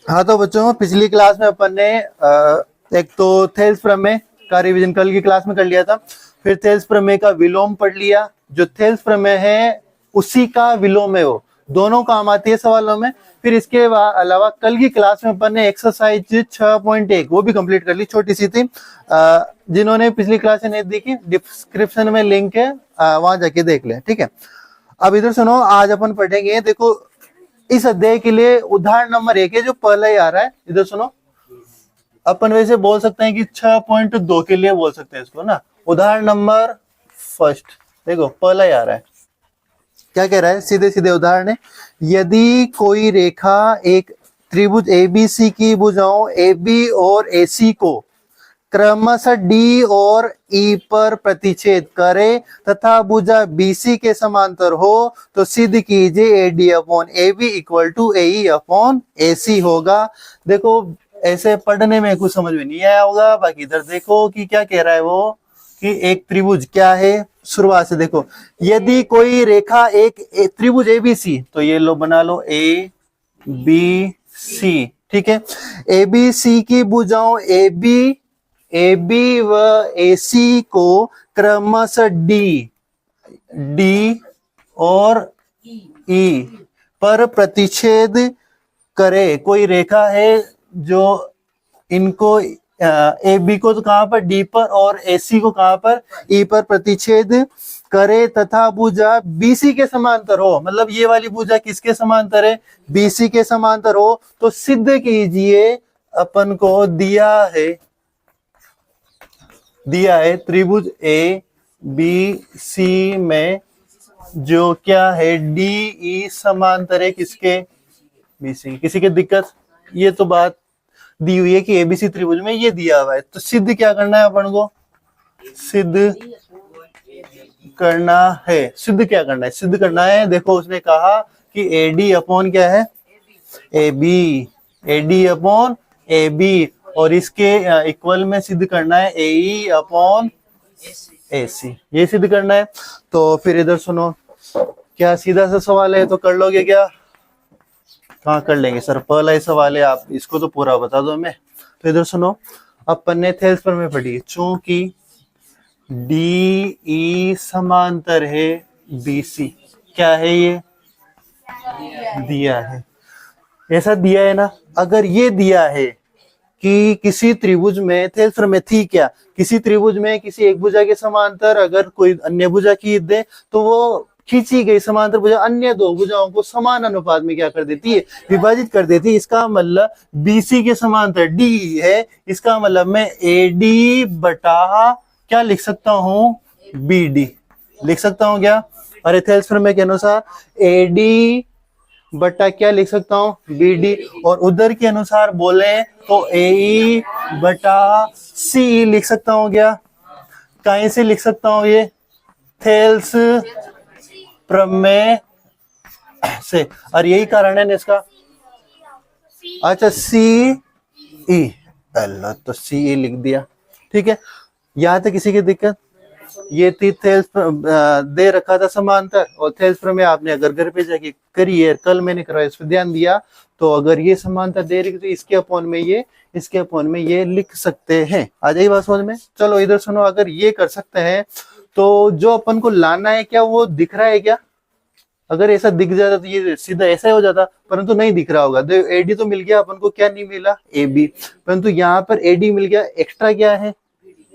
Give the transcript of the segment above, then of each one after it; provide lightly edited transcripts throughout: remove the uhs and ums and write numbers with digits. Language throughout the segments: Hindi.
हाँ तो बच्चों, पिछली क्लास में अपन ने एक तो थेल्स प्रमेय का रिवीजन कल की क्लास में कर लिया था। फिर थेल्स प्रमेय का विलोम पढ़ लिया। जो थेल्स प्रमेय है उसी का विलोम है, वो दोनों काम आती है सवालों में। फिर इसके अलावा कल की क्लास में अपन ने एक्सरसाइज 6.1 वो भी कंप्लीट कर ली, छोटी सी थी। जिन्होंने पिछली क्लास नहीं देखी, डिस्क्रिप्शन में लिंक है, वहां जाके देख ले, ठीक है। अब इधर सुनो, आज अपन पढ़ेंगे, देखो इस अध्याय के लिए उदाहरण नंबर 1 है जो पहला ही आ रहा है। इधर सुनो, अपन वैसे बोल सकते हैं कि 6.2 के लिए बोल सकते हैं इसको ना। उदाहरण नंबर फर्स्ट, देखो पहला ही आ रहा है। क्या कह रहा है, सीधे सीधे उदाहरण है। यदि कोई रेखा एक त्रिभुज एबीसी की भुजाओं AB और AC को क्रमशः D और E पर प्रतिच्छेद करे तथा भुजा BC के समांतर हो तो सिद्ध कीजिए AD upon AB equal to AE upon AC होगा। देखो ऐसे पढ़ने में कुछ समझ में नहीं आया होगा, बाकी इधर देखो कि क्या कह रहा है वो, कि एक त्रिभुज क्या है। शुरुआत से देखो, यदि कोई रेखा एक त्रिभुज ABC, तो ये लो बना लो ABC, ठीक है। ABC की भुजाओं AB व AC को क्रमशः D और E पर प्रतिच्छेद करे। कोई रेखा है जो इनको AB को तो कहां पर, D पर, और AC को कहां पर, E पर प्रतिच्छेद करे तथा भुजा BC के समांतर हो। मतलब ये वाली भुजा किसके समांतर है, BC के समांतर हो। तो सिद्ध कीजिए, अपन को दिया है त्रिभुज ABC में जो क्या है DE समांतर है किसके, BC। किसी के दिक्कत, ये तो बात दी हुई है कि ABC त्रिभुज में ये दिया हुआ है। तो सिद्ध क्या करना है अपन को, सिद्ध करना है। सिद्ध क्या करना है, सिद्ध करना है, देखो उसने कहा कि AD अपॉन क्या है, AB, AD अपॉन AB, और इसके इक्वल में सिद्ध करना है AE अपॉन AC, ये सिद्ध करना है। तो फिर इधर सुनो, क्या सीधा सा सवाल है तो कर लोगे क्या, कहाँ कर लेंगे सर, पहला ही सवाल है, आप इसको तो पूरा बता दो हमें। तो इधर सुनो, अपन ने थेल्स प्रमेय पढ़ी, चूंकि DE समांतर है BC, क्या है ये, दिया है, ऐसा दिया है ना। अगर ये दिया है कि किसी त्रिभुज में, थेल्स प्रमेय थी क्या, किसी त्रिभुज में किसी एक भुजा के समांतर अगर कोई अन्य भुजा खींच दे तो वो खींची गई समांतर भुजा अन्य दो भुजाओं को समान अनुपात में क्या कर देती है, विभाजित कर देती है। इसका मतलब BC के समांतर D है, इसका मतलब मैं AD बटा क्या लिख सकता हूं, BD लिख सकता हूं क्या। और थेल्स प्रमेय के अनुसार AD बटा क्या लिख सकता हूं, BD, और उधर के अनुसार बोले तो AE बटा CE लिख सकता हूं क्या। कहीं से लिख सकता हूं ये, थेल्स प्रमेय से, और यही कारण है इसका। अच्छा CE, अल्लाह, तो CE लिख दिया, ठीक है। यहां तक किसी की दिक्कत, ये थी थेल्स दे रखा था समांतर, और थेल्स प्रमेय आपने अगर घर पे जाके करी है, कल मैंने करवाया, इस पर ध्यान दिया, तो अगर ये समांतर दे रही तो इसके अपॉन में ये, इसके अपॉन में ये लिख सकते हैं। आ जाइए बात समझ में। चलो इधर सुनो, अगर ये कर सकते हैं तो जो अपन को लाना है क्या वो दिख रहा है क्या, अगर ऐसा दिख जाता तो ये सीधा ऐसा ही हो जाता, परंतु नहीं दिख रहा होगा। तो AD तो मिल गया अपन को, क्या नहीं मिला, AB, परंतु यहाँ पर AD मिल गया, एक्स्ट्रा क्या है,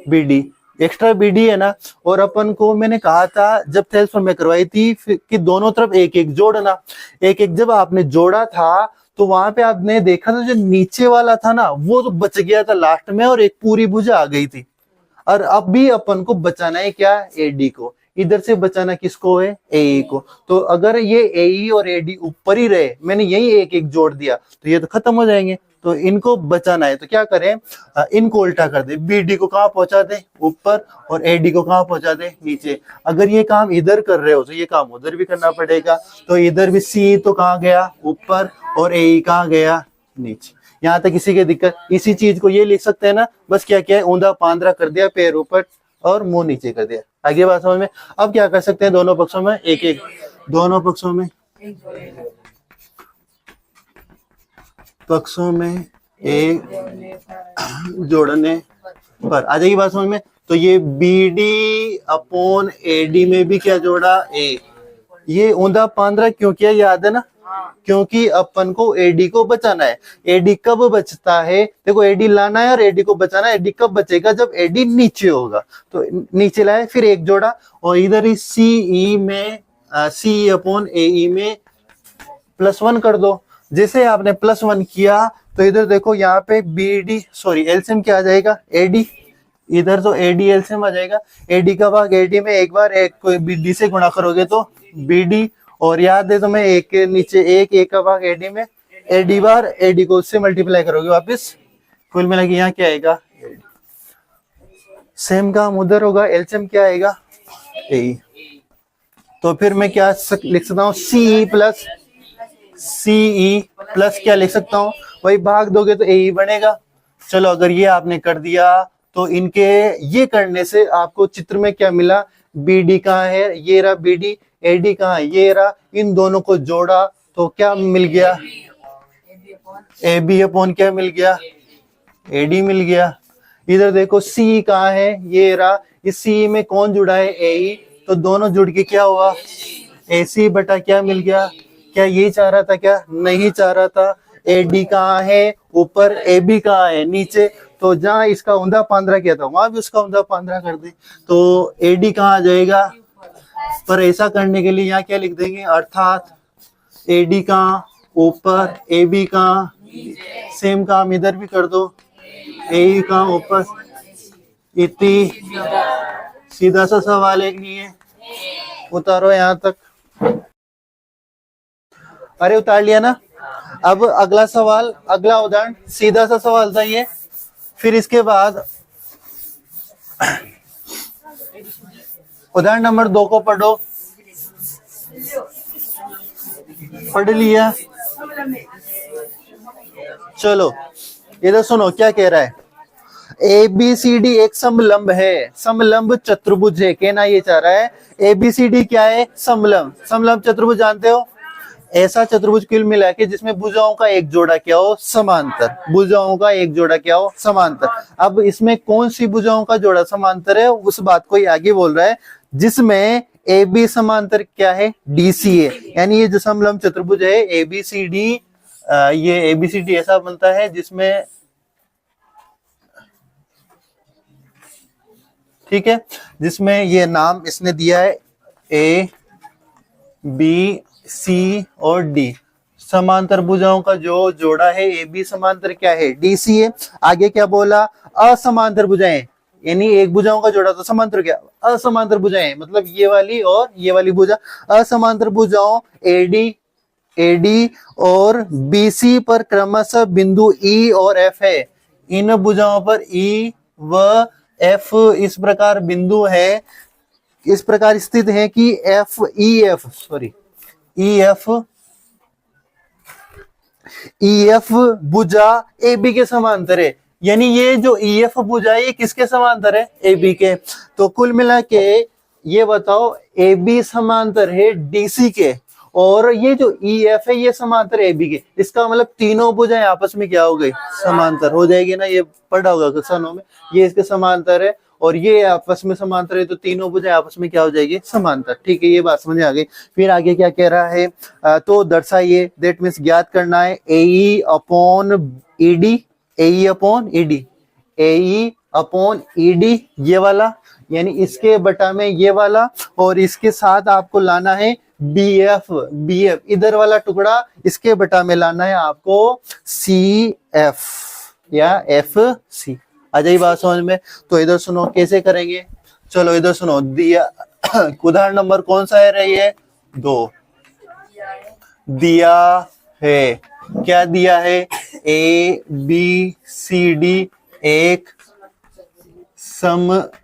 BD, एक्स्ट्रा BD है ना। और अपन को मैंने कहा था जब थेल्स प्रमेय करवाई थी कि दोनों तरफ एक एक जोड़ना, एक एक जब आपने जोड़ा था तो वहां पे आपने देखा था जो नीचे वाला था ना वो तो बच गया था लास्ट में, और एक पूरी भुजा आ गई थी। और अब भी अपन को बचाना है क्या, AD को, इधर से बचाना किसको है, AE को। तो अगर ये AE और AD ऊपर ही रहे, मैंने यही एक एक जोड़ दिया तो ये तो खत्म हो जाएंगे। तो इनको बचाना है तो क्या करें, इनको उल्टा कर दे, BD को कहां पहुंचा दे, ऊपर, और AD को कहां पहुंचा दे, नीचे। अगर ये काम इधर कर रहे हो तो ये काम उधर भी करना पड़ेगा। तो इधर भी CE तो कहां गया, ऊपर, और AE कहां गया, नीचे। यहाँ तक किसी की दिक्कत, इसी चीज को ये लिख सकते हैं ना, बस क्या क्या है, ऊंधा पांद्रा कर दिया, पैर ऊपर और मुंह नीचे कर दिया। आगे बात समझ में। अब क्या कर सकते हैं, दोनों पक्षों में एक एक, दोनों पक्षों में पक्षों में ए जोड़ने पर। आ जाएगी बात समझ में। तो ये B D upon A D में भी क्या जोड़ा, ए। ये ऊंधा पांद्रा क्यों किया, याद है ना, क्योंकि अपन को एडी को बचाना है। एडी कब बचता है, देखो एडी लाना है और एडी को बचाना है। एडी कब बचेगा, जब एडी नीचे होगा। तो नीचे लाए, फिर एक जोड़ा, और इधर ही सीई में सी अपॉन ए में +1 कर दो। जैसे आपने +1 किया तो इधर देखो यहाँ पे बी डी सॉरी एलसीएम क्या आ जाएगा, एडी। इधर तो एडी एलसीएम आ जाएगा। एडी का भाग एडी में एक बार एक कोई डी से गुणा करोगे तो बीडी, और याद है तुम्हें एक के नीचे एक का भाग एडी में, एडी बार एडी को उससे मल्टीप्लाई करोगे वापस, कुल मिला के यहाँ क्या आएगा, सेम काम उधर होगा, एलसीएम क्या आएगा, ए। तो फिर मैं क्या लिख सकता हूँ, सी प्लस सीई प्लस क्या लिख सकता हूँ, वही भाग दोगे तो ए बनेगा। चलो अगर ये आपने कर दिया तो इनके ये करने से आपको चित्र में क्या मिला, बीडी कहाँ है, ये रहा बीडी, एडी कहाँ है, ये रहा। इन दोनों को जोड़ा तो क्या मिल गया, ए बी अपॉन क्या मिल गया, एडी मिल गया। इधर देखो सी कहाँ है, ये रहा। इस सी में कौन जुड़ा है, ए, तो दोनों जुड़ के क्या हुआ, ए सी बटा क्या मिल गया। क्या ये चाह रहा था, क्या नहीं चाह रहा था। एडी कहाँ है, ऊपर, ए बी कहाँ है, नीचे। तो जहां इसका ऊंधा पांद्रा किया था वहां भी उसका ऊंधा पांद्रा कर दे, तो एडी कहाँ आ जाएगा। पर ऐसा करने के लिए यहाँ क्या लिख देंगे, अर्थात एडी कहाँ ऊपर, ए बी कहाँ, सेम काम इधर भी कर दो, ए कहाँ ऊपर। इतनी सीधा सा सवाल एक नहीं है, उतारो यहाँ तक। अरे उतार लिया ना। अब अगला सवाल, अगला उदाहरण सीधा सा सवाल था ये। फिर इसके बाद उदाहरण नंबर 2 को पढ़ो। पढ़ लिया, चलो इधर सुनो क्या कह रहा है। ए बी सी डी एक समलंब है, समलंब चतुर्भुज है, कहना ये चाह रहा है। ए बी सी डी क्या है, समलंब। समलंब चतुर्भुज जानते हो, ऐसा चतुर्भुज कुल मिला के जिसमें भुजाओं का एक जोड़ा क्या हो, समांतर। भुजाओं का एक जोड़ा क्या हो, समांतर। अब इसमें कौन सी भुजाओं का जोड़ा समांतर है, उस बात को ये आगे बोल रहा है, जिसमें ए बी समांतर क्या है, डी सी है। यानी ये जो समलंब चतुर्भुज है ए बी सी डी, ये ए बी सी डी ऐसा बनता है जिसमें, ठीक है, जिसमें ये नाम इसने दिया है ए बी सी और डी। समांतर भुजाओं का जो जोड़ा है ए बी समांतर क्या है, डी सी है। आगे क्या बोला, असमांतर भुजाएं, यानी एक भुजाओं का जोड़ा तो समांतर क्या, असमांतर भुजाएं, मतलब ये वाली और ये वाली भुजा। असमांतर भुजाओं एडी और बीसी पर क्रमशः बिंदु ई और एफ है। इन भुजाओं पर ई व एफ इस प्रकार बिंदु है, इस प्रकार स्थित है कि ई एफ भुजा ए बी के समांतर है। यानी ये जो ई एफ भुजा है ये किसके समांतर है, ए बी के। तो कुल मिला के ये बताओ, ए बी समांतर है डीसी के, और ये जो ई एफ है ये समांतर ए बी के। इसका मतलब तीनों भुजाएं आपस में क्या हो गई, समांतर हो जाएगी ना। ये पढ़ा होगा क्वेश्चनों में, ये इसके समांतर है और ये आपस में समांतर है, तो तीनों भुजाएं आपस में क्या हो जाएगी, समांतर। ठीक है, ये बात समझ आ गई। फिर आगे क्या कह रहा है, तो दर्शाइए, दैट मीन्स ज्ञात करना है ए अपॉन ईडी, ए अपॉन ईडी, ए अपॉन ईडी ये वाला, यानी इसके बटा में ये वाला, और इसके साथ आपको लाना है बी एफ इधर वाला टुकड़ा, इसके बटा में लाना है आपको सी एफ या एफ सी। आ जाइए बात समझ में। तो इधर सुनो कैसे करेंगे, चलो इधर सुनो। दिया उदाहरण नंबर कौन सा है, रही है 2। दिया है, क्या दिया है, ए बी सी डी एक समलंब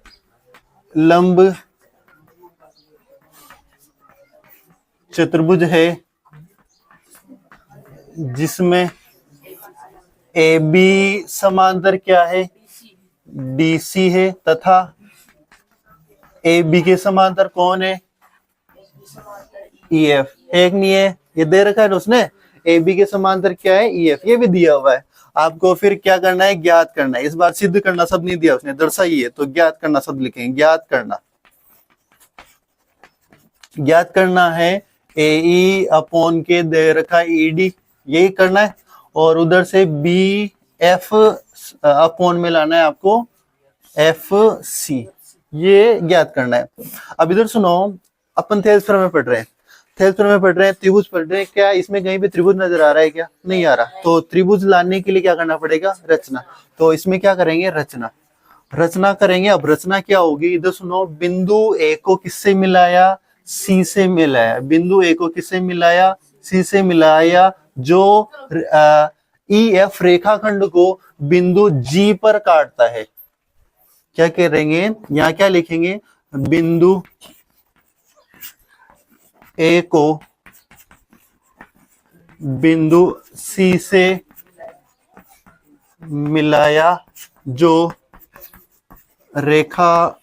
चतुर्भुज है जिसमें ए बी समांतर क्या है, डीसी है, तथा ए बी के समांतर कौन है, ई एफ। एक नहीं है, ये दे रखा है उसने, ए बी के समांतर क्या है, ई एफ, ये भी दिया हुआ है। आपको फिर क्या करना है, ज्ञात करना है। इस बार सिद्ध करना शब्द नहीं दिया उसने, दर्शाइए, तो ज्ञात करना शब्द लिखेंगे, ज्ञात करना। ज्ञात करना है ए ई अपॉन के दे रखा ई डी, यही करना है। और उधर से बी एफ अपॉन में लाना है आपको एफ सी, ये ज्ञात करना है। अब इधर सुनो, अपन थेल्स में पढ़ रहे हैं, थेल्स में पढ़ रहे हैं, त्रिभुज पढ़ रहे हैं। क्या इसमें कहीं पे त्रिभुज नजर आ रहा है क्या, नहीं आ रहा। तो त्रिभुज लाने के लिए क्या करना पड़ेगा, रचना। तो इसमें क्या करेंगे, रचना, रचना करेंगे। अब रचना क्या होगी, इधर सुनो, बिंदु ए को किससे मिलाया, सी से मिलाया। बिंदु ए को किससे मिलाया, सी से मिलाया, जो ई एफ रेखाखंड को बिंदु जी पर काटता है। क्या करेंगे, यहाँ क्या लिखेंगे, बिंदु ए को बिंदु सी से मिलाया, जो रेखाखंड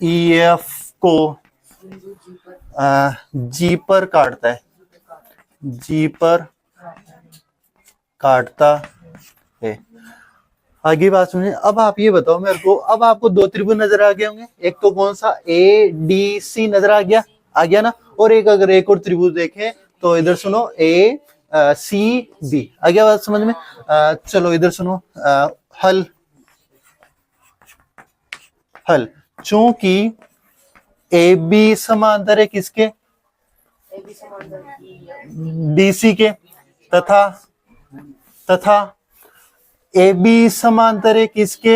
ई एफ को जी पर काटता है, जी पर काटता है। आगे बात सुनिए। अब आप ये बताओ मेरे को, अब आपको दो त्रिभुज नजर आ गए होंगे। एक तो कौन सा, ए डी सी नजर आ गया ना। और एक अगर एक और त्रिभुज देखें तो इधर सुनो, ए सी बी, आ गया बात समझ में। चलो इधर सुनो, हल, हल। चूंकि ए बी समांतर है किसके, डीसी के, तथा ए बी समांतर है किसके,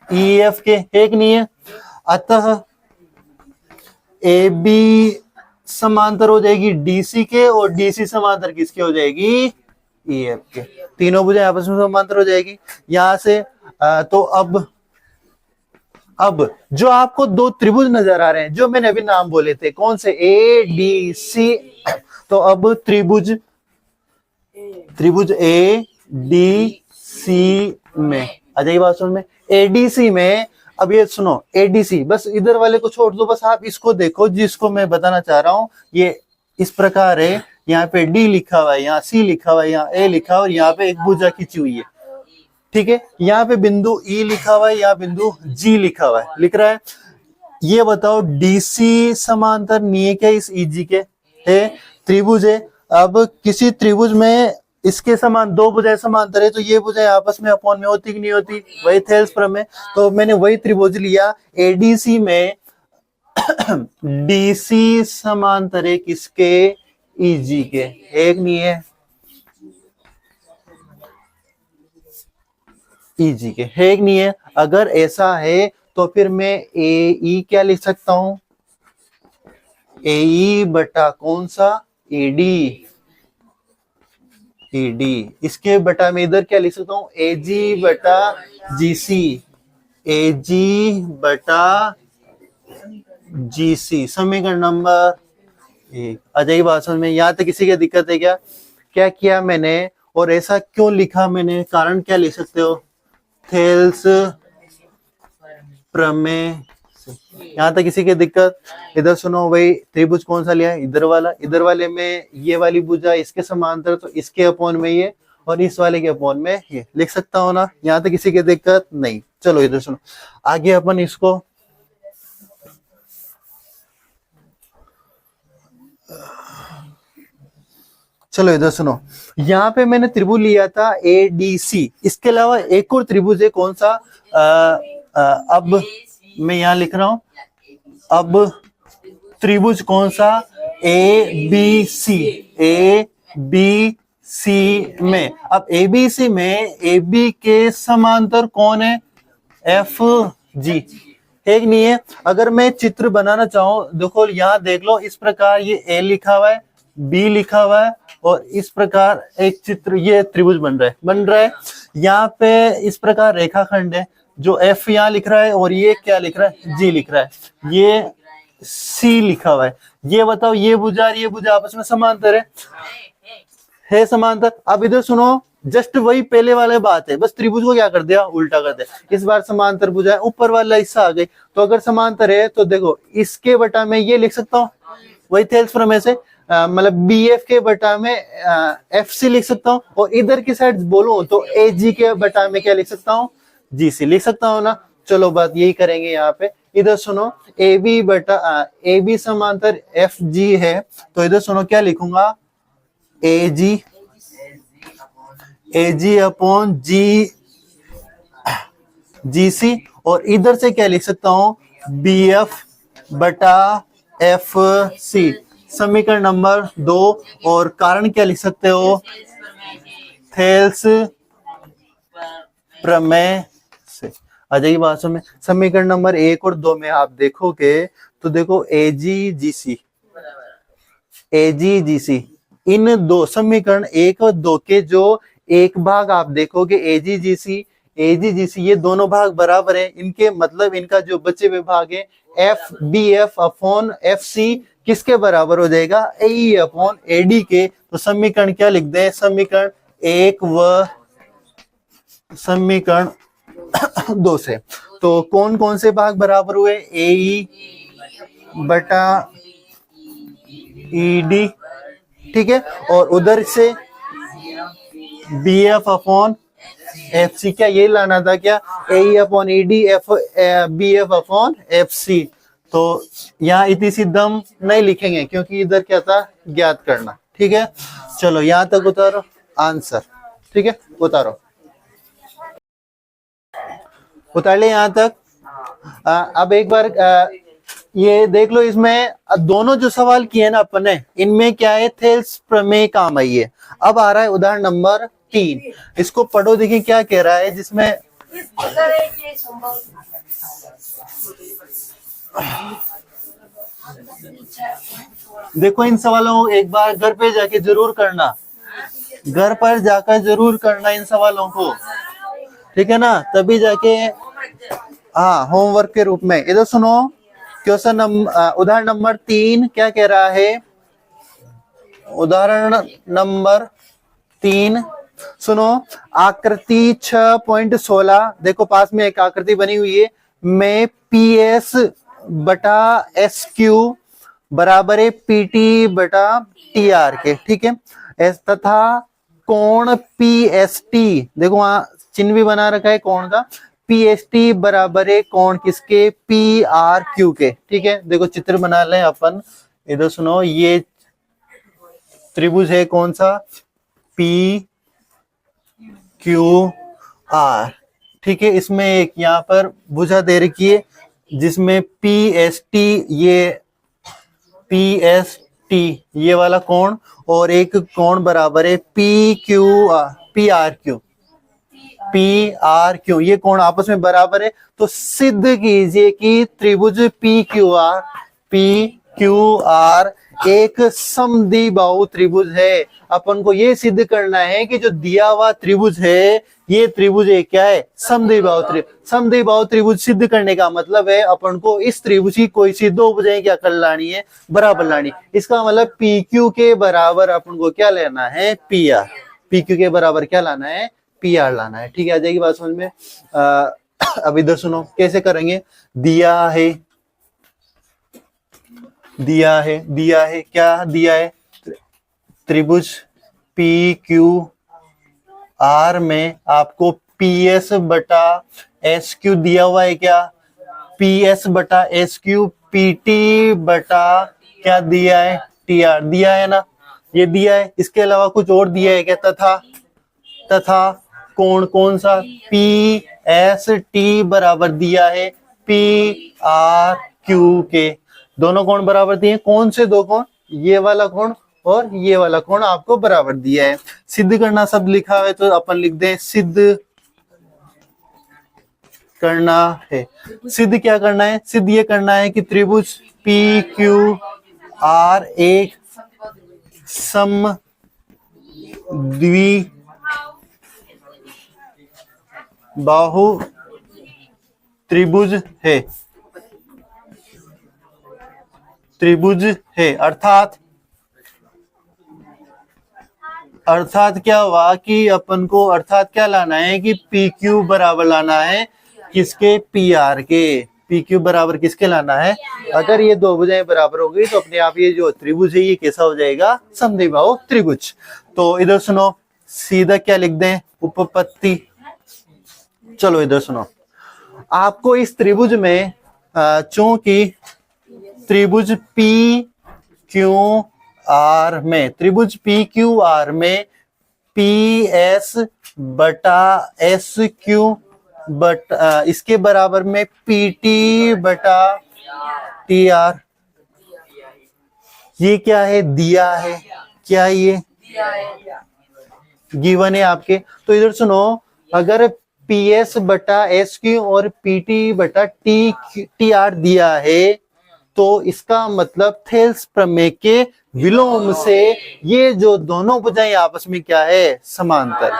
ई एफ के, एक नहीं है। अतः ए बी समांतर हो जाएगी डीसी के, और डीसी समांतर किसके हो जाएगी, ई एफ के। तीनों भुजाएं आपस में समांतर हो जाएगी यहां से। तो अब जो आपको दो त्रिभुज नजर आ रहे हैं, जो मैंने अभी नाम बोले थे, कौन से, ए डी सी। तो अब त्रिभुज ए डी सी में आ जाइए बात समझ में। एडीसी में, अब ये सुनो, एडीसी, बस इधर वाले को छोड़ दो, बस आप इसको देखो जिसको मैं बताना चाह रहा हूं। ये इस प्रकार है, यहाँ पे डी लिखा हुआ है, यहाँ सी लिखा हुआ है, यहाँ ए लिखा हुआ है, और यहाँ पे एक भुजा खींची हुई है, ठीक है। यहाँ पे बिंदु ई लिखा हुआ है, यहाँ बिंदु जी लिखा हुआ है, लिख रहा है। ये बताओ डीसी समांतर नहीं है क्या इस ईजी के, है, त्रिभुज है। अब किसी त्रिभुज में इसके समान दो भुजाएं समांतर है, तो ये भुजाएं आपस में अपॉन में होती कि नहीं होती, वही थेल्स प्रमेय। तो मैंने वही त्रिभुज लिया, एडीसी में डीसी समांतर है किसके, ईजी के, एक नहीं है, ईजी के, एक नहीं है। अगर ऐसा है तो फिर मैं ए ई क्या लिख सकता हूं, ए ई बटा कौन सा, एडी, ईडी। इसके बटा में इधर क्या लिख सकता हूं, एजी बटा जीसी, एजी बटा जीसी, समीकरण नंबर 1। आ जाइए बात समझ में। यहां तक किसी की दिक्कत है क्या, क्या किया मैंने और ऐसा क्यों लिखा मैंने, कारण क्या लिख सकते हो, थेल्स प्रमेय। यहाँ तक किसी की दिक्कत। इधर सुनो भाई, त्रिभुज कौन सा लिया है, इधर वाला। इधर वाले में ये वाली भुजा इसके समांतर, तो इसके अपॉन में ये, और इस वाले के अपॉन में ये, लिख सकता हो ना। यहाँ तक किसी की दिक्कत नहीं। चलो इधर सुनो, आगे अपन इसको चलो इधर सुनो, यहाँ पे मैंने त्रिभुज लिया था ए डी सी। इसके अलावा एक और त्रिभुज है, कौन सा, अब मैं यहाँ लिख रहा हूं, अब त्रिभुज कौन सा, A B C, A B C में। अब ए बी सी में ए बी के समांतर कौन है, एफ जी, एक नहीं है। अगर मैं चित्र बनाना चाहूं, देखो यहाँ देख लो, इस प्रकार ये ए लिखा हुआ है, बी लिखा हुआ है, और इस प्रकार एक चित्र, ये त्रिभुज बन रहा है। यहाँ पे इस प्रकार रेखाखंड है, जो एफ यहाँ लिख रहा है, और ये क्या लिख रहा है, जी लिख रहा है, ये सी लिखा हुआ है। ये बताओ, ये भुजा और ये भुजा आपस में समांतर है समांतर। अब इधर सुनो, जस्ट वही पहले वाले बात है, बस त्रिभुज को क्या कर दिया, उल्टा कर दिया। इस बार समांतर भुजा ऊपर वाला हिस्सा आ गई, तो अगर समांतर है तो देखो इसके बटा में ये लिख सकता हूँ, वही थेल्स प्रमेय से। मतलब बी एफ के बटा में एफ सी लिख सकता हूँ, और इधर की साइड बोलूं तो ए जी के बटा में क्या लिख सकता हूँ, जी सी लिख सकता हूँ ना। चलो बात यही करेंगे यहाँ पे। इधर सुनो, ए बी बटा ए बी समांतर एफ जी है, तो इधर सुनो क्या लिखूंगा, ए जी अपॉन जी जी सी, और इधर से क्या लिख सकता हूं, बी एफ बटा एफ सी, समीकरण नंबर 2। और कारण क्या लिख सकते हो, थेल्स प्रमेय से। आ जाइए बात में, समीकरण नंबर 1 और 2 में आप देखोगे तो देखो ए जी सी, इन दो समीकरण 1 और 2 के जो एक भाग आप देखोगे ए जी सी ये दोनों भाग बराबर है, इनके मतलब इनका जो बचे हुए भाग है F B F upon F C किसके बराबर हो जाएगा, ए ई अपॉन ए डी के। तो समीकरण क्या लिख दें, समीकरण 1 व समीकरण 2 से। तो कौन कौन से भाग बराबर हुए, ए ई बटा ई डी, ठीक है, और उधर से B F upon F C, क्या ये लाना था क्या, A upon E D F B F upon F C. तो यहाँ इतनी सी दम नहीं लिखेंगे क्योंकि इधर क्या था, ज्ञात करना, ठीक है। चलो यहाँ तक उतारो आंसर, ठीक है, उतारो, उतार ले यहाँ तक। अब एक बार ये देख लो, इसमें दोनों जो सवाल किए ना अपन ने, इनमें क्या है, थेल्स प्रमेय काम आई है। अब आ रहा है उदाहरण नंबर 3, इसको पढ़ो, देखिए क्या कह रहा है, जिसमें देखो इन सवालों को एक बार घर पे जाके जरूर करना, घर पर जाकर जरूर करना इन सवालों को, ठीक है ना, तभी जाके हाँ होमवर्क के रूप में। इधर सुनो, क्वेश्चन उदाहरण नंबर 3 क्या कह रहा है, उदाहरण नंबर 3 सुनो, आकृति 6.16, देखो पास में एक आकृति बनी हुई है, में पी एस बटा एस क्यू बराबर है पी टी बटा टी आर के, ठीक है, तथा कोण पी एस टी, देखो वहां चिन्ह भी बना रखा है कोण का, पी एस टी बराबर है कोण किसके, पी आर क्यू के, ठीक है। देखो चित्र बना लें अपन, इधर सुनो, ये त्रिभुज है कौन सा, पी क्यू आर, ठीक है, इसमें एक यहाँ पर भुजा दे रखी है जिसमें पी एस टी, ये पी एस टी ये वाला कोण, और एक कोण बराबर है P Q R, P R Q, ये कोण आपस में बराबर है। तो सिद्ध कीजिए कि त्रिभुज पी क्यू आर एक समद्विबाहु त्रिभुज है। अपन को ये सिद्ध करना है कि जो दिया हुआ त्रिभुज है, ये त्रिभुज एक क्या है, समद्विबाहु त्रिभुज। समद्विबाहु त्रिभुज सिद्ध करने का मतलब है अपन को इस त्रिभुज की कोई सी दो भुजाएं क्या कर लानी है, बराबर लानी। इसका मतलब पी क्यू के बराबर अपन को क्या लेना है, पी आर, पी क्यू के बराबर क्या लाना है, पी आर लाना है, ठीक है। आ जाएगी बात समझ में। अब इधर सुनो कैसे करेंगे, दिया है क्या दिया है, त्रिभुज पी क्यू आर में आपको पी एस बटा एस क्यू दिया हुआ है, क्या पी एस बटा एस क्यू, पी टी बटा क्या दिया है, टी आर दिया है ना, ये दिया है। इसके अलावा कुछ और दिया है क्या, तथा कोण कौन सा, पी एस टी बराबर दिया है पी आर क्यू के। दोनों कोण बराबर दिए, कौन से दो कोण, ये वाला कोण और ये वाला कोण आपको बराबर दिया है। सिद्ध करना सब लिखा है तो अपन लिख दें सिद्ध करना है। सिद्ध क्या करना है, सिद्ध ये करना है कि त्रिभुज पी क्यू आर एक समद्विबाहु त्रिभुज है, अर्थात क्या हुआ कि अपन को अर्थात क्या लाना है कि पी क्यू बराबर लाना है किसके, पी आर पी क्यू बराबर किसके लाना है? अगर ये दो भुजाएं बराबर हो गई तो अपने आप ये जो त्रिभुज है ये कैसा हो जाएगा? समद्विबाहु त्रिभुज। तो इधर सुनो, सीधा क्या लिख दें? उपपत्ति। चलो इधर सुनो, आपको इस त्रिभुज में चूंकि त्रिभुज पी क्यू आर में, त्रिभुज पी क्यू आर में पी एस बटा एस क्यू बट इसके बराबर में पी टी बटा टी आर, ये क्या है? दिया है। क्या ये गिवन है आपके? तो इधर सुनो, अगर पी एस बटा एस क्यू और पी टी बटा टी आर दिया है तो इसका मतलब थेल्स प्रमेय के विलोम से ये जो दोनों भुजाएं आपस में क्या है? समांतर।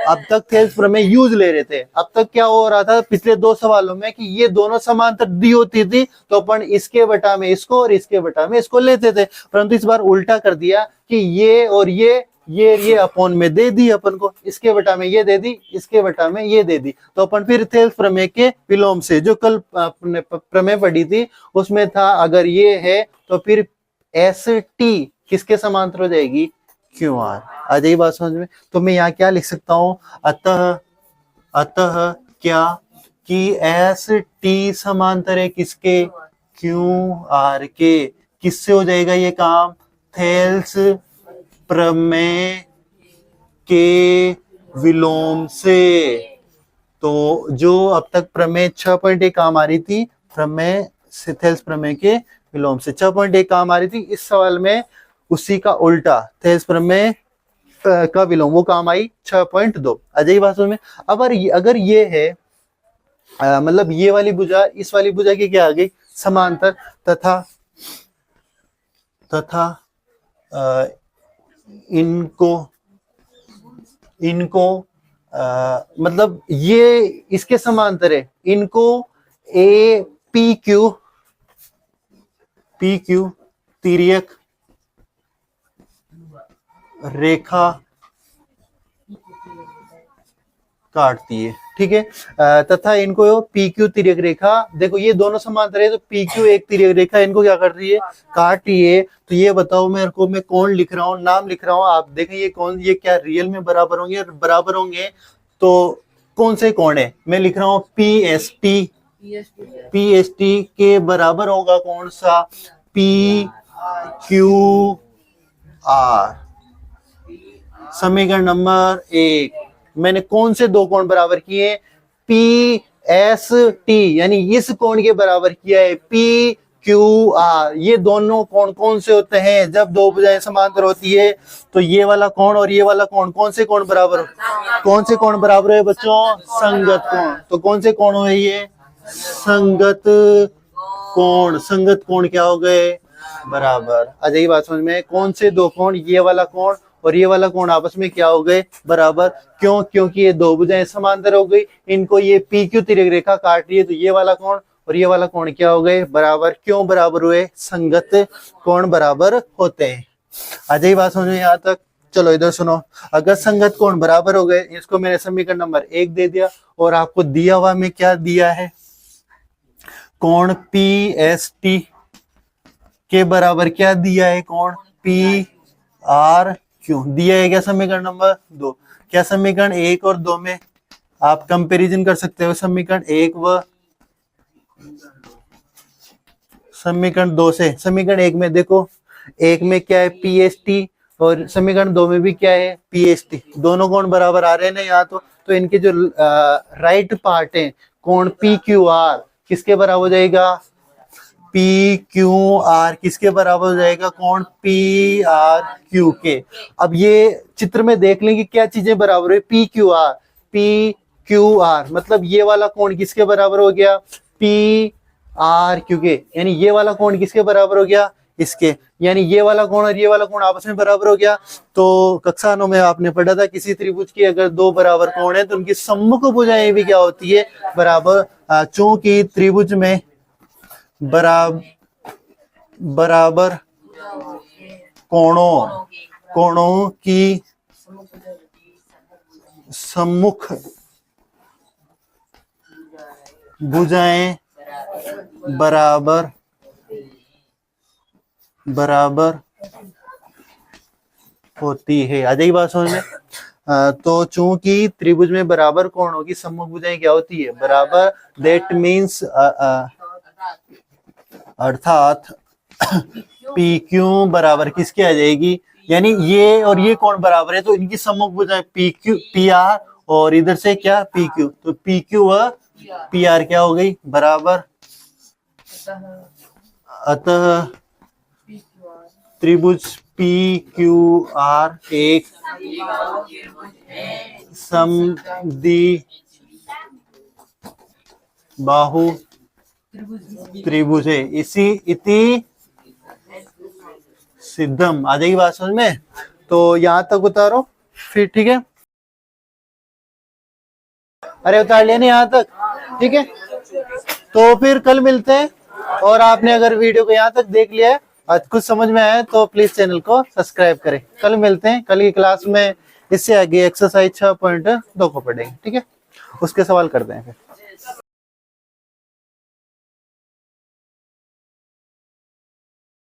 अब तक थेल्स प्रमेय यूज ले रहे थे। अब तक क्या हो रहा था पिछले दो सवालों में कि ये दोनों समांतर दी होती थी तो अपन इसके बटा में इसको और इसके बटा में इसको लेते थे, परंतु इस बार उल्टा कर दिया कि ये और ये अपोन में दे दी अपन को, इसके बटा में ये दे दी, इसके बटा में ये दे दी। तो अपन फिर थेल्स प्रमेय के विलोम से, जो कल अपने प्रमेय पढ़ी थी उसमें था अगर ये है तो फिर एस टी किसके समांतर हो जाएगी? Q R. आ जाइए बात समझ में। तो मैं यहाँ क्या लिख सकता हूं? अतः क्या कि एस टी समांतर है किसके? क्यू आर के। किससे हो जाएगा ये काम? थेल्स प्रमेय के विलोम से। तो जो अब तक प्रमेय 6.1 काम आ रही थी, प्रमेय थेल्स प्रमेय के विलोम से 6.1 काम आ रही थी, इस सवाल में उसी का उल्टा थेल्स प्रमेय का विलोम वो काम आई 6.2। अजय बात में। अब अगर ये है मतलब ये वाली भुजा इस वाली भुजा की क्या आ गई? समांतर। तथा इनको मतलब ये इसके समांतर है, इनको ए पी क्यू तिर्यक रेखा काटती है, ठीक है। तथा इनको पी क्यू तिर्यक रेखा, देखो ये दोनों समांतर है तो पी क्यू एक तिर्यक रेखा इनको क्या कर रही है? काट रही है। तो ये बताओ मेरे को, मैं कौन लिख रहा हूँ? नाम लिख रहा हूँ। आप देखें ये कौन, ये क्या रियल में बराबर होंगे? बराबर होंगे तो कौन से कौन है? मैं लिख रहा हूँ पी एस टी के बराबर होगा कौन सा? P Q R. समीकरण नंबर 1, मैंने कौन से दो कोण बराबर किए? पी एस टी, यानी इस कोण के बराबर किया है पी क्यू आर। ये दोनों कोण कौन से होते हैं? जब दो भुजाएं समांतर होती है तो ये वाला कोण और ये वाला कोण, कौन से कोण बराबर? कौन से कोण बराबर है बच्चों? संगत कोण। तो कौन से कोण हुए ये? संगत कोण। संगत कोण क्या हो गए? बराबर। अजय बात समझ में। कौन से दो कोण? ये वाला कोण और ये वाला कोण आपस में क्या हो गए? बराबर। क्यों? क्योंकि ये दो भुजाएं समांतर हो गई, इनको ये पी क्यू तिर्यक रेखा काट रही है, तो ये वाला कोण और ये वाला कोण क्या हो गए? बराबर। क्यों बराबर हुए? संगत कोण बराबर होते हैं। अजय बात समझ में यहाँ तक। चलो इधर सुनो, अगर संगत कोण बराबर हो गए, इसको मैंने समीकरण नंबर 1 दे दिया और आपको दिया हुआ में क्या दिया है? कोण पी एस टी के बराबर क्या दिया है? कोण पी आर क्यू दिया है। क्या समीकरण नंबर 2? क्या समीकरण 1 और 2 में आप कंपैरिजन कर सकते हो? समीकरण 1 व समीकरण 2 से। समीकरण 1 में देखो, 1 में क्या है? पी एस टी और समीकरण 2 में भी क्या है? P S T. दोनों कोण बराबर आ रहे हैं ना यहाँ। तो इनके जो राइट पार्ट है, कोण पी क्यू आर किसके बराबर हो जाएगा? पी क्यू आर किसके बराबर हो जाएगा? कोण पी आर क्यू के। अब ये चित्र में देख लें कि क्या चीजें बराबर है? पी क्यू आर मतलब ये वाला कोण किसके बराबर हो गया? पी आर क्यू के। यानी ये वाला कोण किसके बराबर हो गया? इसके। यानी ये वाला कोण और ये वाला कोण आपस में बराबर हो गया। तो कक्षाओं में आपने पढ़ा था किसी त्रिभुज की अगर दो बराबर कोण है तो उनकी सम्मुख भुजाएं भी क्या होती है? बराबर। चूंकि त्रिभुज में बराबर कोणों की सम्मुख भुजाएं बराबर बराबर होती है। आ जाएगी बात समझ में। तो चूंकि त्रिभुज में बराबर कोण होगी, सम्मुख भुजाएं क्या होती है, बराबर। दैट मीन्स अर्थात पी क्यू बराबर किसकी आ जाएगी, यानी ये और ये कोण बराबर है तो इनकी सम्मुख भुजाएं पी क्यू पी आर, और इधर से क्या पी क्यू, तो पी क्यू व पी आर क्या हो गई, बराबर। अतः त्रिभुज पी क्यू आर एक समद्वि बाहु त्रिभुज है। इसी इति सिद्धम। आ जाएगी बात समझ में। तो यहां तक उतारो फिर, ठीक है। अरे उतार लिया नहीं यहाँ तक, ठीक है। तो फिर कल मिलते हैं। और आपने अगर वीडियो को यहाँ तक देख लिया है, आज कुछ समझ में आया तो प्लीज चैनल को सब्सक्राइब करें। कल मिलते हैं। कल की क्लास में इससे आगे एक्सरसाइज 6.2 को पढ़ेंगे, ठीक है। उसके सवाल करते हैं फिर।